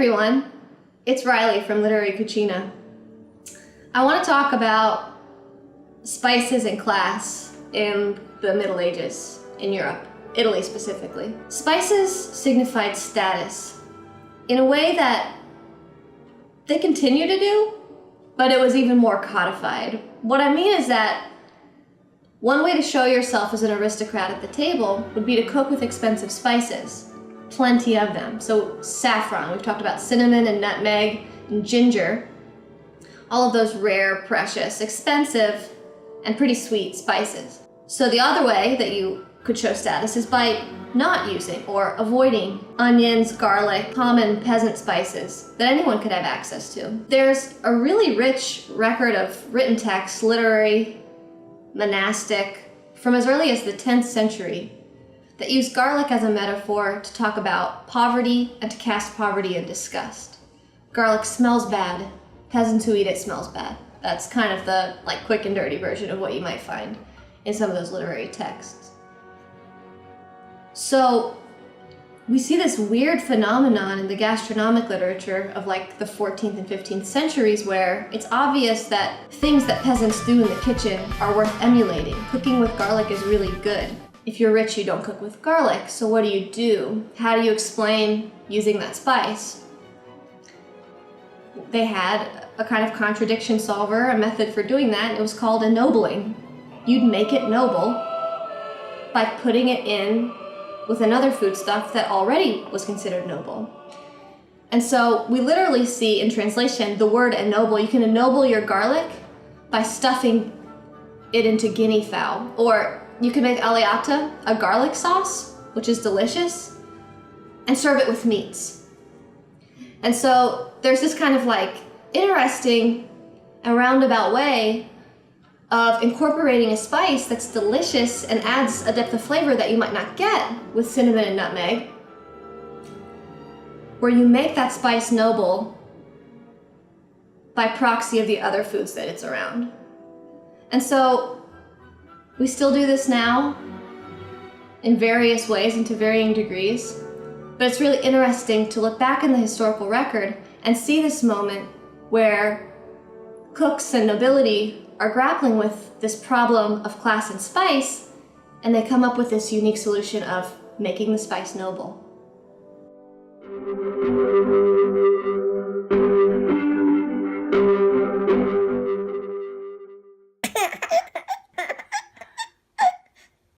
everyone, it's Ryleigh from Literary Cucina. I want to talk about spices and class in the Middle Ages in Europe, Italy specifically. Spices signified status in a way that they continue to do, but it was even more codified. What I mean is that one way to show yourself as an aristocrat at the table would be to cook with expensive spices. Plenty of them. So saffron, we've talked about cinnamon and nutmeg and ginger. All of those rare, precious, expensive, and pretty sweet spices. So the other way that you could show status is by not using or avoiding onions, garlic, common peasant spices that anyone could have access to. There's a really rich record of written texts, literary, monastic, from as early as the 10th century that use garlic as a metaphor to talk about poverty and to cast poverty in disgust. Garlic smells bad. Peasants who eat it smells bad. That's kind of the quick and dirty version of what you might find in some of those literary texts. So we see this weird phenomenon in the gastronomic literature of the 14th and 15th centuries where it's obvious that things that peasants do in the kitchen are worth emulating. Cooking with garlic is really good. If you're rich, you don't cook with garlic, so what do? How do you explain using that spice? They had a kind of contradiction solver, a method for doing that, and it was called ennobling. You'd make it noble by putting it in with another foodstuff that already was considered noble. And so we literally see in translation the word ennoble. You can ennoble your garlic by stuffing it into guinea fowl, or you can make aliata, a garlic sauce, which is delicious, and serve it with meats. And so there's this kind of interesting and roundabout way of incorporating a spice that's delicious and adds a depth of flavor that you might not get with cinnamon and nutmeg, where you make that spice noble by proxy of the other foods that it's around. And so we still do this now in various ways and to varying degrees, but it's really interesting to look back in the historical record and see this moment where cooks and nobility are grappling with this problem of class and spice, and they come up with this unique solution of making the spice noble.